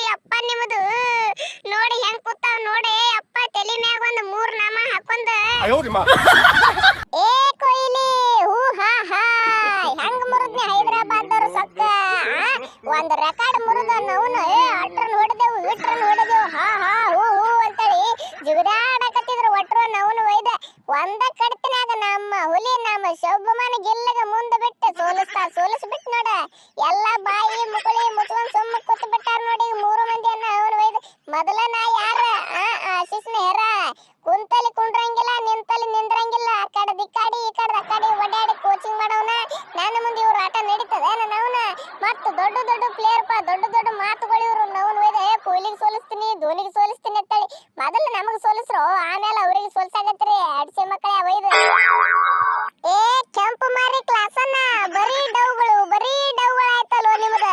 ಯಪ್ಪ ನಿಮ್ಮದು ನೋಡಿ ಹೆಂಗ್ ಕೂತಾವ್ ನೋಡಿ ಅಪ್ಪ ತಲೆ ಮ್ಯಾಗ ಒಂದು 3 ನಾಮ ಹಾಕೊಂಡ ಏ ಕೊಯ್ಲಿ ಹೂ ಹಾ ಹಾ ಹೆಂಗ್ ಮುರಿದ್ನಿ ಹೈದರಾಬಾದ್ದವ್ರು ಸಕ್ಕ ಒಂದ್ ರೆಕಾರ್ಡ್ ಮುರಿದ ನವನು ಅಟ್ರನ್ ಹೊಡೆದೆವು ಇಟ್ರನ್ ಹೊಡೆದೆವು ಹಾ ಹಾ ಹೂ ಹೂ ಅಂತೇಳಿ ಜಿಗದಾಡಕತ್ತಿದ್ರು ಒಟ್ರು ನವನು ಒಯ್ದ ಒಂದ ಕಡ್ತಿನಾಗ ನಮ್ಮ ಹುಲಿ ನಮ್ಮ ಶೋಭಮಾನ ಗೆಲ್ಲಗ ಮುಂದೆ ಬಿಟ್ಟು ಸೋಲಿಸ್ಬಿಟ್ಟು ನೋಡ ಎಲ್ಲ ಬಾಯಿ ಮುಕುಳಿ ಮುಚ್ಕೊಂಡ್ ಸುಮ್ಮ ಕೂತ್ ಬಿಟ್ಟಾರ ನೋಡಿ 3 ಮಂದಿಯನ್ನ ಅವನು ಒಯ್ದ ಮೊದಲ ನಾ ಯಾರ ಆಶೀಸ್ನ ಹೆರ ಕುಂತಲಿ ಕುಂಡ್ರಂಗಿಲ್ಲ ನಿಂತಲಿ ನಿಂದ್ರಂಗಿಲ್ಲ ಆ ಕಡೆ ದಿಕ್ಕಾಡಿ ಈ ಕಡೆ ಅಕ್ಕಾಡಿ ಒಡ್ಯಾಡಿ ಕೋಚಿಂಗ್ ಮಾಡವನ ನನ್ನ ಮುಂದೆ ಇವ್ರ ಆಟ ನಡೀತದೆ ನವನ ಮತ್ತು ದೊಡ್ಡ ದೊಡ್ಡ ಪ್ಲೇಯರ್ ದೊಡ್ಡ ಮಾತುಗಳು ಇವ್ರು ನವನ್ ಒಯ್ದ ಕೊಹ್ಲಿಗೆ ಸೋಲಿಸ್ತೀನಿ ಧೋನಿಗೆ ಸೋಲಿಸ್ತೀನಿ ಅಂತೇಳಿ ಮೊದಲು ನಮಗ್ ಸೋಲಿಸ್ರು ಆಮೇಲೆ ಅವ್ರಿಗೆ ಸೋಲ್ಸಾಗತ್ರಿ ಅಡ್ಸಿ ಮಕ್ಕಳೇ ಒಯ್ದು ಏ ಕೆಂಪು ಮಾರಿ ಕ್ಲಾಸನ್ನ ಬರೀ ಡೌಗಳು ಆಯ್ತಲ್ವ ನಿಮ್ದ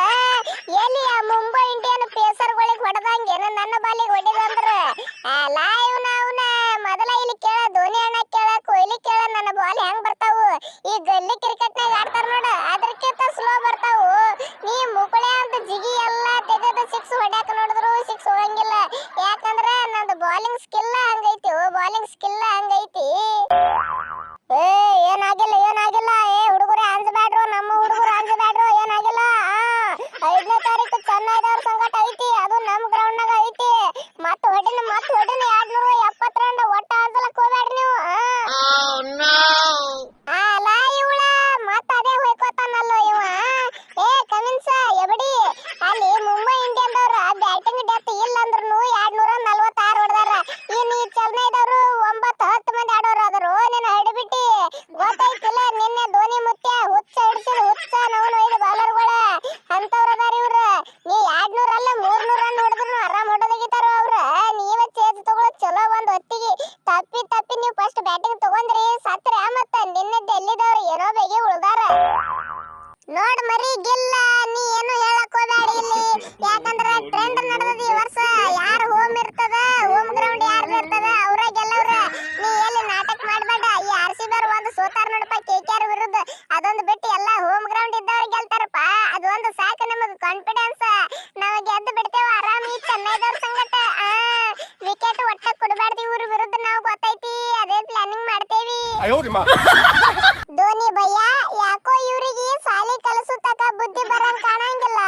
ಎಲ್ಲಿ ಆ ಮುಂಬೈ ಇಂಡಿಯನ್ ಪೇಸರ್ಗಳಿಗೆ ಹೊಡೆದಂಗೆ ನನ್ನ ಬಾಲಿಗೆ ಹೊಡೆದಂದ್ರ ಲೈವ್ ನಾವ್ನ ಮೊದಲ ಇಲ್ಲಿ ಕೇಳ ಧೋನಿ ಅಣ್ಣ ಕೇಳ ಕೊಹ್ಲಿ ಕೇಳ ನನ್ನ ಬಾಲ್ ಹೆಂಗ್ ಬರ್ತಾವು ಈ ಗಲ್ಲಿ ಕ್ರಿಕೆಟ್ನಾಗ ಆಡ್ತಾರ ನೋಡ ಅದಕ್ಕಿಂತ ಸ್ಲೋ ಬರ್ತಾವು ನೀ ಮುಕುಳೆ ಅಂತ ಜಿಗಿ ಎಲ್ಲ ತೆಗೆದ 6 ಹೊಡ್ಯಾಕ ನೋಡಿದ್ರು 6 ಹೋಗಂಗಿಲ್ಲ ಯಾಕಂದ್ರ ನಂದು ಬಾಲಿಂಗ್ ಸ್ಕಿಲ್ ಹಂಗೈತಿ ಏ ಏನಾಗಿಲ್ಲ ಏ ಹುಡುಗರು ಅಂಜಬೇಡ್ರು ನಮ್ಮ ಹುಡುಗರು ಅಂಜಬೇಡ್ರು ಏನಾಗಿಲ್ಲ 5ನೇ ತಾರೀಕು ಚೆನ್ನೈದವ್ರ ಸಂಗಟ ಐತಿ ಅದು ನಮ್ ಗ್ರೌಂಡ್ ನಾಗ ಐತಿ ಮತ್ತ ಹೊಡಿನ 270 ರನ್ ಒಟ್ಟ ಅಂಜಲಕ್ ಹೋಗ್ಬೇಡ್ರಿ ನೀವು ಅಲ್ಲ ಇವಳ ಮತ್ತ ಅದೇ ಹೋಯ್ಕೋತಾನಲ್ಲೋ ಇವ ಏ ಕಮಿನ್ಸ ಎಬಡಿ ಅಲ್ಲಿ ಮುಂಬೈ ಇಂಡಿಯನ್ದವ್ರ ಬ್ಯಾಟಿಂಗ್ ಡೆತ್ ಇಲ್ಲ ಅಂದ್ರೂ 246 ಹೊಡೆದಾರ ಇನ್ನು ಈ ಚೆನ್ನೈದವರು 9-10 ಮಂದಿ ಆಡೋರು ಆದರು ನೀನು ಹಿಡಿಬಿಟ್ಟಿ ಗೊತ್ತಾಯ್ತಿಲ್ಲ ನಿನ್ನೆ ಧೋನಿ ಮುತ್ಯ ಹುಚ್ಚ ನವನು ಒಯ್ದ ಬಾಲರ್ಗಳ ಅಂತವ್ರ ಅದಾರ ಇವ್ರ ನೀ 200 ಅಲ್ಲ 300 ರನ್ ಹೊಡೆದ್ರು ಆರಾಮ್ ಹೊಡೋದಾಗಿತ್ತಾರ ಅವ್ರ ನೀವ ಚೇಂಜ್ ತಗೊಳ್ಳೋ ಚಲೋ ಒಂದ್ ಹೊತ್ತಿಗೆ ತಪ್ಪಿ ನೀವು ಫಸ್ಟ್ ಬ್ಯಾಟಿಂಗ್ ತಗೊಂಡ್ರಿ ಸತ್ರ ಮತ್ತ ನಿನ್ನೆದ್ದು ಎಲ್ಲಿದವ್ರು ಏನೋ ಬೇಗೆ ಉಳ್ದಾರ ನೋಡ್ ಮರಿ ಗಿಲ್ಲ ನೀ ಏನು ಹೇಳಕ್ ಹೋಗ್ಬೇಡಿ ಇಲ್ಲಿ ಯಾಕಂದ್ರ ಟ್ರೆಂಡ್ ನಡೆದದ ಈ ವರ್ಷ ಯಾರು ಹೋಮ್ ಇರ್ತದ ಹೋಮ್ ಗ್ರೌಂಡ್ ಯಾರ್ದು ಇರ್ತದ ಅವ್ರ ಗೆಲ್ಲವ್ರ ನೀ ಎಲ್ಲಿ ನಾಟಕ ಮಾಡ್ಬೇಡ ಈ RCB ಒಂದು ಸೋತಾರ ನೋಡಪ್ಪ KKR ವಿರುದ್ಧ ಅದೊಂದು ಬಿಟ್ಟು ಎಲ್ಲ ಹೋಮ್ ಗ್ರೌಂಡ್ ಇದ್ದವ್ರು ಗೆಲ್ತಾರಪ್ಪ ಅದು ಒಂದು ಸಾಕು ನಮಗೆ ಕಾನ್ಫಿಡೆನ್ಸ್ ನಾವು ಗೆದ್ದು ಬಿಡ್ತೇವೆ ಆರಾಮ್ ಈ ಚೆನ್ನೈದವ್ರ ಸಂಗಟ ವಿಕೆಟ್ ಒಟ್ಟ ಕೊಡಬಾರ್ದು ಇವ್ರ ವಿರುದ್ಧ ನಾವು ಗೊತ್ತೈತಿ ಅದೇ ಪ್ಲಾನಿಂಗ್ ಮಾಡ್ತೇವಿ ಧೋನಿ ಭಯ್ಯ ಯಾಕೋ ಇವ್ರಿಗೆ ಸಾಲಿ ಕಲಸು ತಕ ಬುದ್ಧಿ ಬರಂಗ್ ಕಾಣಂಗಿಲ್ಲ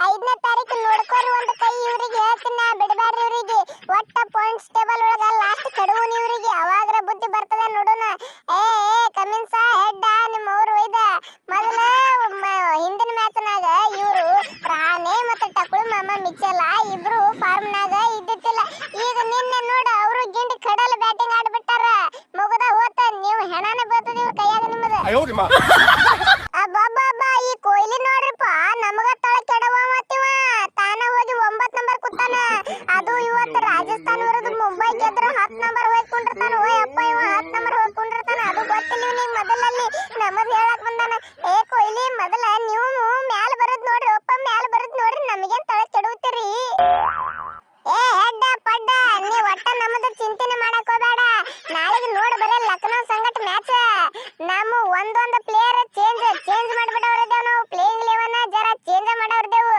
5ನೇ ತಾರೀಕು ನೋಡ್ಕೋರಿ ಒಂದು ಕೈ ಇವ್ರಿಗೆ ಹೇಳ್ತೀನಿ ಬಿಡಬೇಡ್ರಿ ಇವ್ರಿಗೆ ಒಟ್ಟ ಪಾಯಿಂಟ್ಸ್ ಟೇಬಲ್ ಒಳಗ ಲಾಸ್ಟ್ ಕಡುವನ್ ಇವ್ರಿಗೆ ಅವಾಗ್ರ ಬುದ್ಧಿ ಬರ್ತದ ನೋಡೋಣ ಏ ಕಮಿನ್ಸ ಹೆಡ್ ನಿಮ್ಮ ಅವ್ರು ಒಯ್ದ ಮೊದಲ ಹಿಂದಿನ ಮ್ಯಾಚ್ನಾಗ ಇವರು ರಾಣೆ ಮತ್ತೆ ಟಕಳು ಮಾಮ ಮಿಚ್ಚಲ್ಲ ಇಬ್ರು ಫಾರ್ಮ್ ನಾಗ ಇದ್ದಿತ್ತಿಲ್ಲ ಈಗ ನಿನ್ನೆ ನೋಡ ಅವರು ಗಿಂಡಿ ಕಡಲ್ ಬ್ಯಾಟಿಂಗ್ ಆಡ್ಬಿಟ್ಟಾರ ಮುಗದ ಹೋತ ನೀವು ಹೆಣಾನೆ ಬರ್ತದ ಇವ್ರ ಕೈಯಾಗ ನಿಮ್ಮದ ಅಬ್ಬಬ್ಬಾ ಈ ಕೊಹ್ಲಿ ನೋಡ್ರಿಪ್ಪ ನಮಗ ತಳ ಕೆಡವ ಮತ್ತಿವ ತಾನ ಹೋಗಿ 9 ನಂಬರ್ ಕೂತಾನ ಅದು ಇವತ್ತು ರಾಜಸ್ಥಾನ ವಿರುದ್ಧ ಮುಂಬೈ ಗೆದ್ರ 10 ನಂಬರ್ ಹೋಗ್ಕೊಂಡಿರ್ತಾನ ಓಯಪ್ಪ ಇವ 10 ನಂಬರ್ ಹೋಗ್ಕೊಂಡಿರ್ತಾನ ಅದು ಗೊತ್ತಿಲ್ಲ ನಿಮ್ಗೆ ಮೊದಲಲ್ಲಿ ನಮಗ್ ಹೇಳಕ್ ಬಂದಾನ ಏ ಕೊಹ್ಲಿ ಮೊದಲ ನೀವು ಮ್ಯಾಲ ಬರೋದ್ ನೋಡ್ರಿ ಒಪ್ಪ ಮ್ಯಾಲ ಬರೋದ್ ನೋಡ್ರಿ ನಮಗೇನ್ ತಳ ಕೆಡವುತ್ತೀರಿ ಏ ಹೆಡ್ಡ ಪಡ್ಡ ನೀ ಒಟ್ಟ ನಮ್ಮದು ಚಿಂತನೆ ಮಾಡಕ್ ಹೋಗ್ಬೇಡ ನಾಳೆಗೆ ನೋಡ್ ಬರೇ ಲಕ್ನೋ ಸಂಗಟ ಮ್ಯಾಚ್ ನಮ್ಮ ಒಂದೊಂದು ಪ್ಲೇಯರ್ ಚೇಂಜ್ ಮಾಡ್ಬಿಡವ್ರದೇವ್ ನಾವು ಪ್ಲೇಯಿಂಗ್ ಲೆವೆನ್ ಜರ ಚೇಂಜ್ ಮಾಡವ್ರದೇವು